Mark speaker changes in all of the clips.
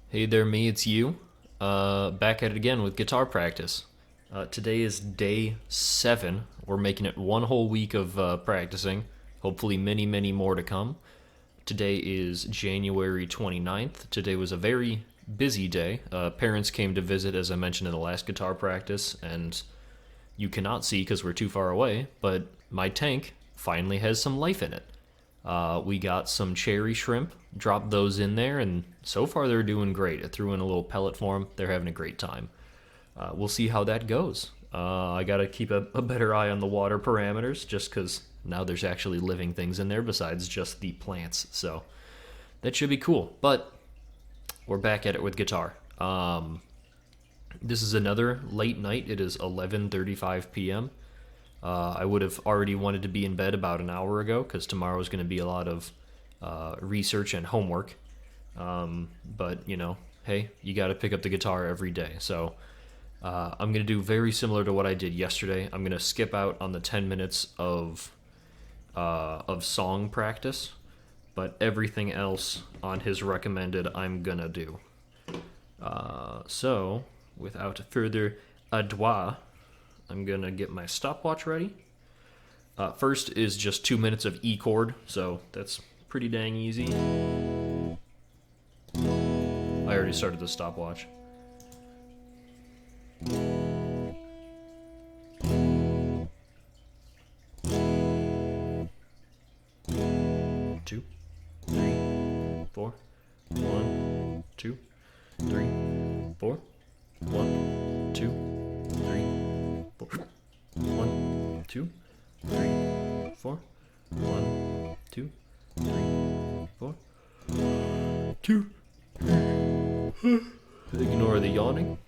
Speaker 1: Hey there, me, it's you. Back at it again with guitar practice. Today is day 7. We're making it one whole week of practicing. Hopefully, many, many more to come. Today is January 29th. Today was a very busy day. Parents came to visit, as I mentioned in the last guitar practice, and you cannot see because we're too far away, but my tank finally has some life in it. We got some cherry shrimp, dropped those in there, and so far they're doing great. I threw in a little pellet for them. They're having a great time. We'll see how that goes. I got to keep a better eye on the water parameters just because now there's actually living things in there besides just the plants. So that should be cool. But we're back at it with guitar. This is another late night. It is 11:35 p.m. I would have already wanted to be in bed about an hour ago because tomorrow is going to be a lot of research and homework. But, hey, you got to pick up the guitar every day. So I'm going to do very similar to what I did yesterday. I'm going to skip out on the 10 minutes of song practice, but everything else on his recommended I'm going to do. So, without further ado, I'm going to get my stopwatch ready. First is just 2 minutes of E chord, so that's pretty dang easy. I already started the stopwatch. Two, three, four. 1, 2, 3, 4. 1, 2, 3, 4. 1, 2, 3, 4. 1, 2, 3, 4. 2. Ignore the yawning.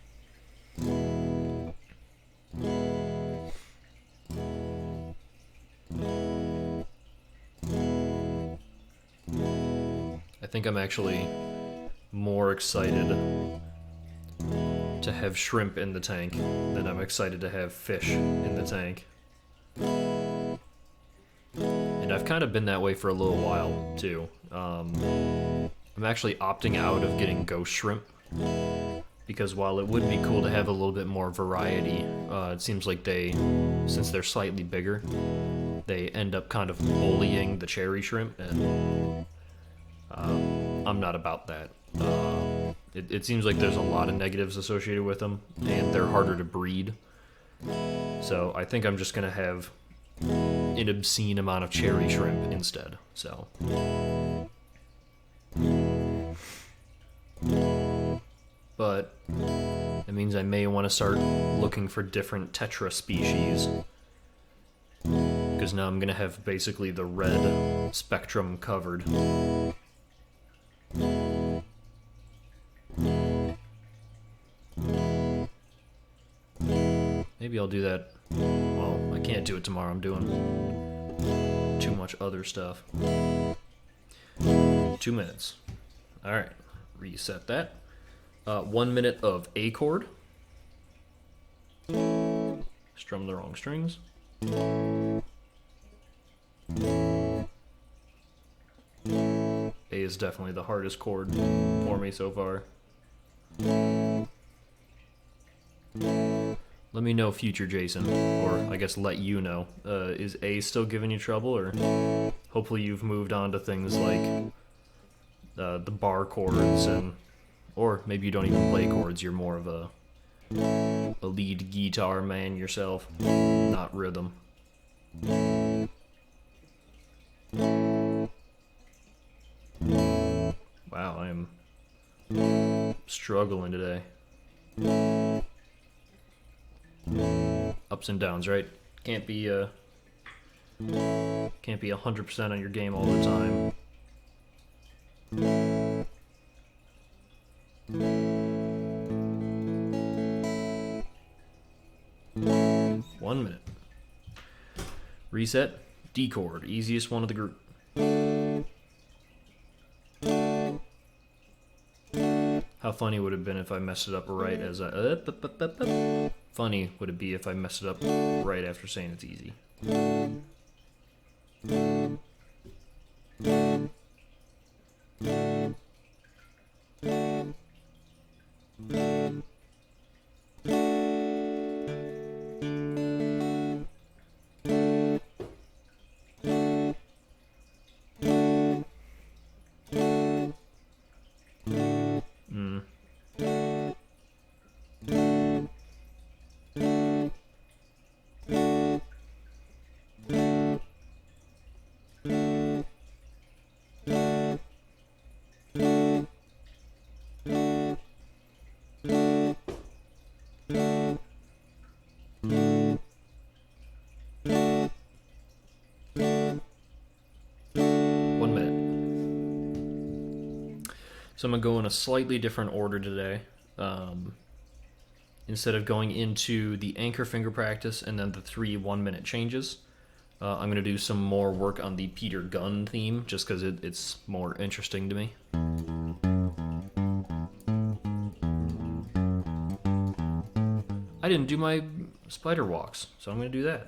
Speaker 1: I think I'm actually more excited to have shrimp in the tank than I'm excited to have fish in the tank. And I've kind of been that way for a little while, too. I'm actually opting out of getting ghost shrimp because while it would be cool to have a little bit more variety, it seems like since they're slightly bigger, they end up kind of bullying the cherry shrimp, and I'm not about that. It seems like there's a lot of negatives associated with them, and they're harder to breed. So I think I'm just gonna have an obscene amount of cherry shrimp instead. So, but that means I may want to start looking for different tetra species because now I'm gonna have basically the red spectrum covered. Maybe I'll do that. Well, I can't do it tomorrow. I'm doing too much other stuff. 2 minutes. Alright, reset that. 1 minute of A chord. Strum the wrong strings. A is definitely the hardest chord for me so far. Let me know, future Jason, or I guess let you know. Is A still giving you trouble, or hopefully you've moved on to things like the bar chords, or maybe you don't even play chords. You're more of a lead guitar man yourself, not rhythm. Wow, I am struggling today. Ups and downs, right? Can't be 100% on your game all the time. One minute. Reset. D chord, easiest one of the group. How funny would it have been if I messed it up right as I... Funny would it be if I messed it up right after saying it's easy. So I'm going to go in a slightly different order today. Instead of going into the anchor finger practice and then the 3 1-minute changes, I'm going to do some more work on the Peter Gunn theme, just because it's more interesting to me. I didn't do my spider walks, so I'm going to do that.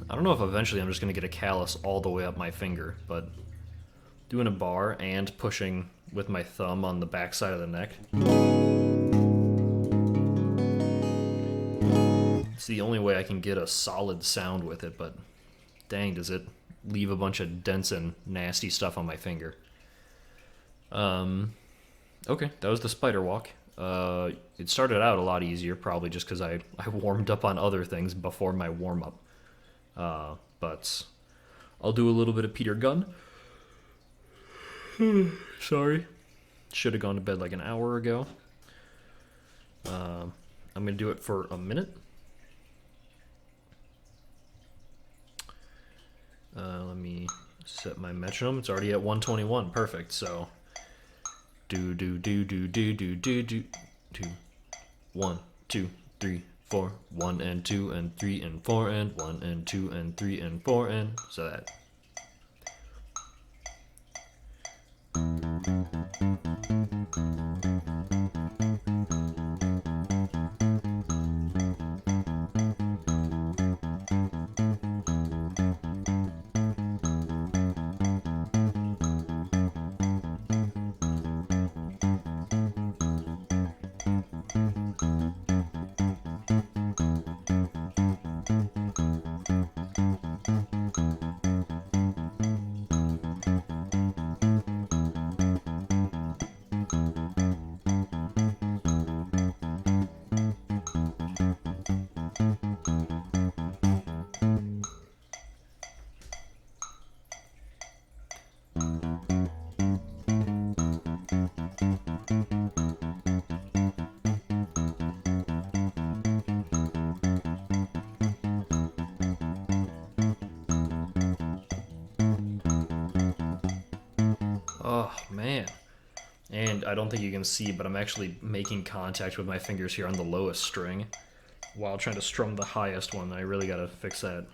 Speaker 1: I don't know if eventually I'm just going to get a callus all the way up my finger, but doing a bar and pushing with my thumb on the back side of the neck, it's the only way I can get a solid sound with it, but dang, does it leave a bunch of dents and nasty stuff on my finger. Okay, that was the spider walk. It started out a lot easier, probably just because I warmed up on other things before my warm-up. But I'll do a little bit of Peter Gunn. Sorry. Should have gone to bed like an hour ago. I'm going to do it for a minute. Let me set my metronome. It's already at 121. Perfect. So do 1 2 3 4 1 and 2 and 3 and 4 and 1 and 2 and 3 and 4 and so that. Oh, man. And I don't think you can see, but I'm actually making contact with my fingers here on the lowest string while trying to strum the highest one. I really gotta fix that.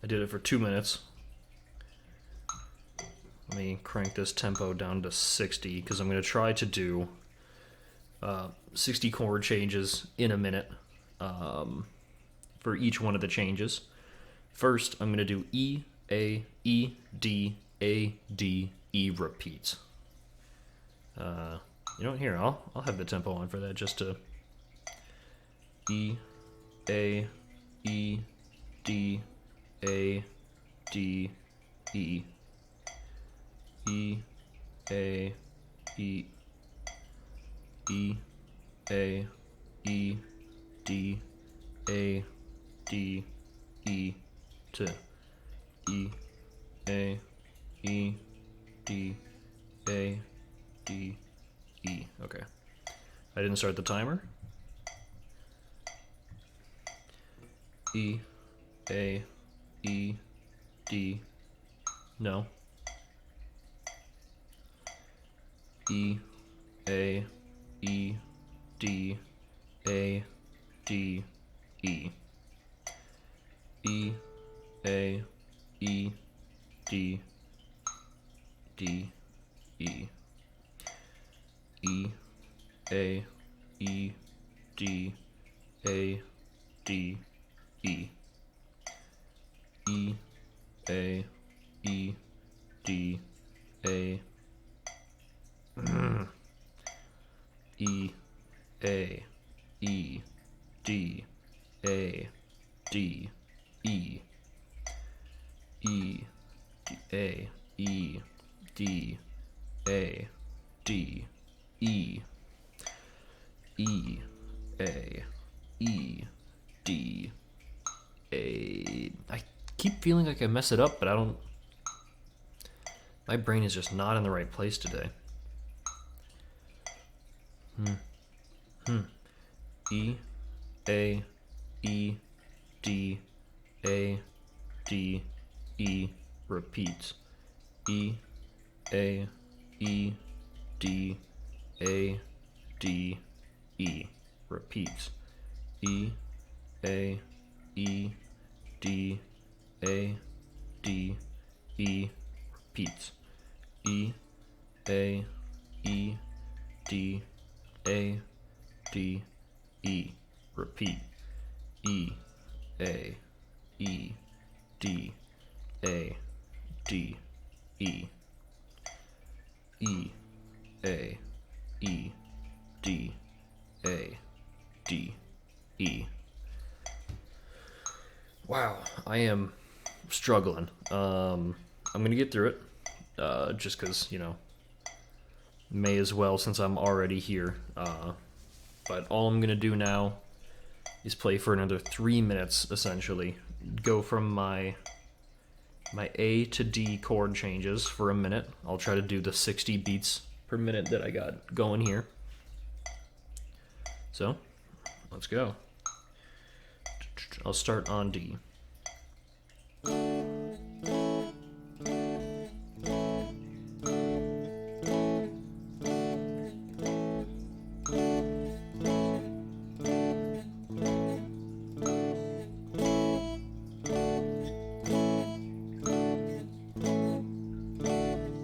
Speaker 1: I did it for 2 minutes. Let me crank this tempo down to 60 because I'm going to try to do 60 chord changes in a minute for each one of the changes. First, I'm going to do E, A, E, D, A, D, E repeats. You know what? Here, I'll have the tempo on for that just to E, A, E, D, A, D, E, E, A, E, E, A, E, D, A, D, E, to E, A, E, D, A, D, E. Okay. I didn't start the timer. E, A, E, D, no. E, A, E, D, A, D, E. E, A, E, D, D, E. E, A, E, D, A, D, E. E, A, E, D, A, E, A, E, D, A, D, E. E, A, E, D, A, D, E. E, A, E, D, A. I keep feeling like I mess it up, but I don't. My brain is just not in the right place today. E, A, E, D, A, D, E repeats. E, A, E, D, A, D, E repeats. E, A, E, D, A, D, E repeats. E, A, E, D, A, D, E repeat. E, A, E, D, A, D, E. E, A, E, D, A, D, E. Wow, I am struggling. I'm gonna get through it, just because, you know, may as well since I'm already here. But all I'm gonna do now is play for another 3 minutes, essentially. Go from my A to D chord changes for a minute. I'll try to do the 60 beats per minute that I got going here. So, let's go. I'll start on D.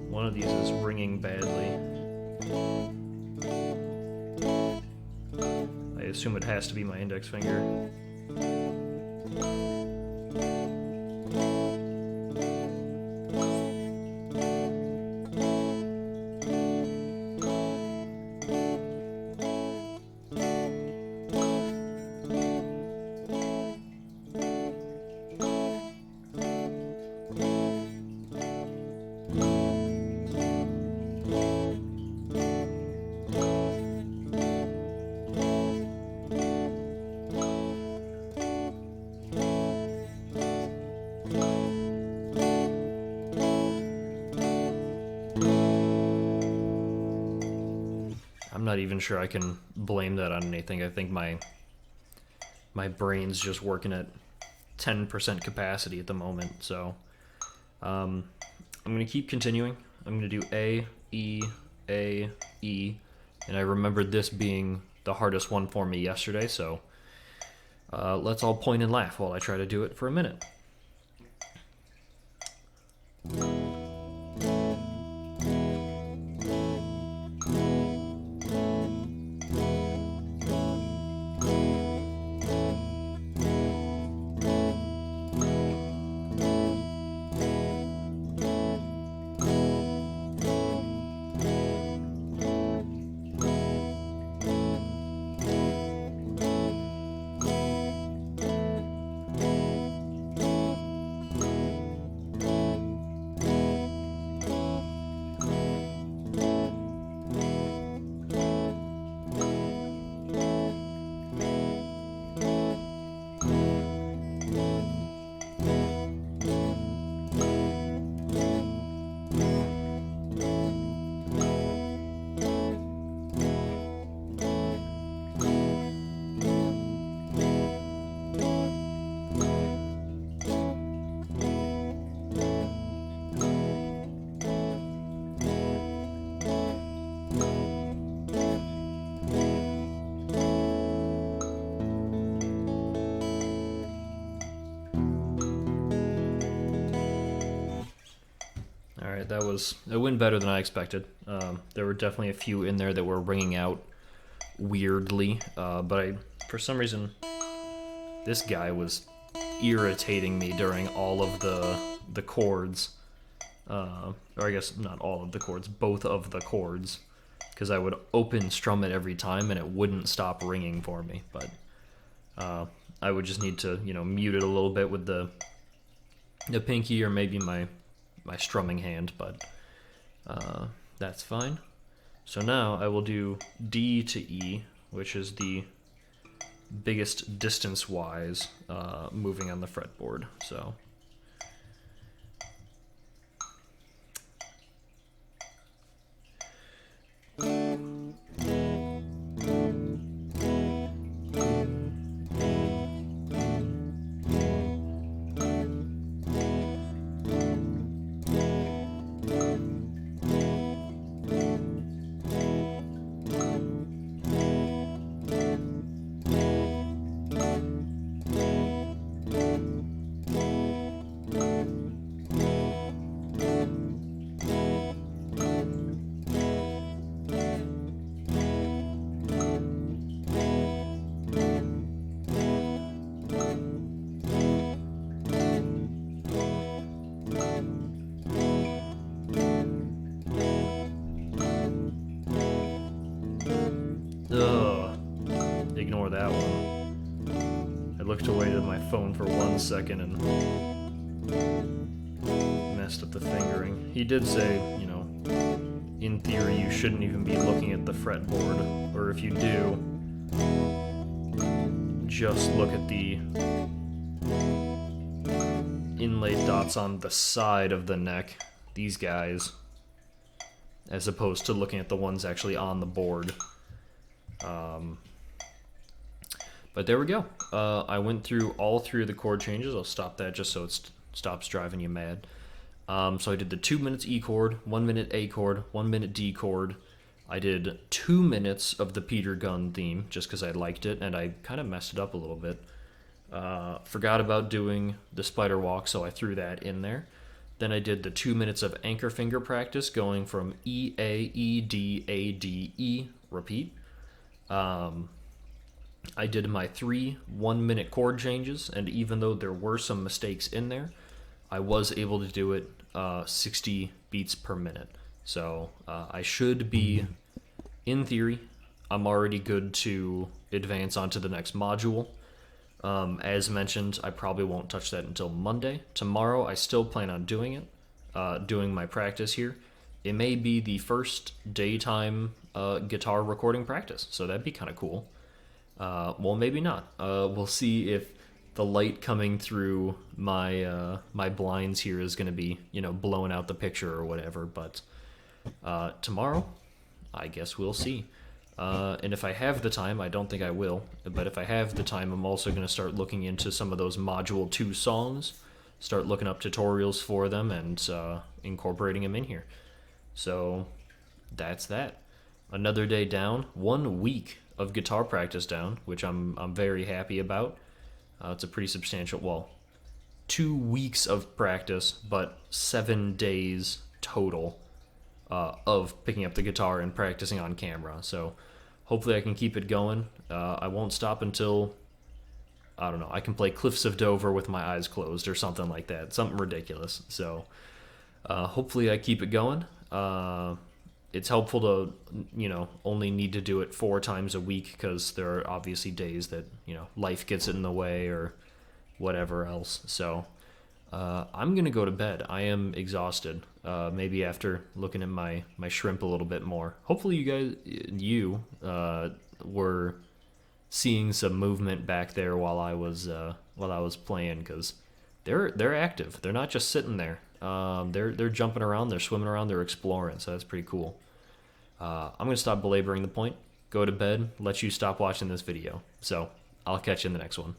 Speaker 1: One of these is ringing badly. I assume it has to be my index finger. I'm not even sure I can blame that on anything. I think my brain's just working at 10% capacity at the moment. So I'm going to keep continuing. I'm going to do A, E, A, E. And I remembered this being the hardest one for me yesterday. So let's all point and laugh while I try to do it for a minute. Alright, it went better than I expected. There were definitely a few in there that were ringing out weirdly, but for some reason, this guy was irritating me during all of the chords. Or I guess not all of the chords, both of the chords. Because I would open strum it every time and it wouldn't stop ringing for me. But I would just need to, mute it a little bit with the pinky or maybe my strumming hand, but that's fine. So now I will do D to E, which is the biggest distance-wise moving on the fretboard. So ignore that one. I looked away to my phone for 1 second and messed up the fingering. He did say, in theory you shouldn't even be looking at the fretboard, or if you do, just look at the inlaid dots on the side of the neck, these guys, as opposed to looking at the ones actually on the board. But there we go. I went through all 3 of the chord changes. I'll stop that just so it stops driving you mad. So I did the 2 minutes E chord, 1 minute A chord, 1 minute D chord. I did 2 minutes of the Peter Gunn theme just because I liked it, and I kind of messed it up a little bit. Forgot about doing the spider walk, so I threw that in there. Then I did the 2 minutes of anchor finger practice, going from E, A, E, D, A, D, E, repeat. I did my 3 1-minute chord changes, and even though there were some mistakes in there, I was able to do it 60 beats per minute. So I should be, in theory, I'm already good to advance onto the next module. As mentioned, I probably won't touch that until Monday. Tomorrow, I still plan on doing it, doing my practice here. It may be the first daytime guitar recording practice, so that'd be kind of cool. Well, maybe not. We'll see if the light coming through my my blinds here is going to be, blowing out the picture or whatever. But tomorrow, I guess we'll see. And if I have the time, I don't think I will, but if I have the time, I'm also going to start looking into some of those Module 2 songs, start looking up tutorials for them, and incorporating them in here. So that's that. Another day down, 1 week of guitar practice down, which I'm very happy about. It's a pretty substantial, 2 weeks of practice, but 7 days total of picking up the guitar and practicing on camera. So hopefully I can keep it going. I won't stop until, I don't know, I can play Cliffs of Dover with my eyes closed or something like that. Something ridiculous. So hopefully I keep it going. It's helpful to, only need to do it 4 times a week because there are obviously days that, life gets in the way or whatever else. So I'm going to go to bed. I am exhausted. Maybe after looking at my shrimp a little bit more. Hopefully you were seeing some movement back there while I was playing, because they're active. They're not just sitting there. They're jumping around, they're swimming around, they're exploring. So that's pretty cool. I'm gonna stop belaboring the point. Go to bed. Let you stop watching this video. So I'll catch you in the next one.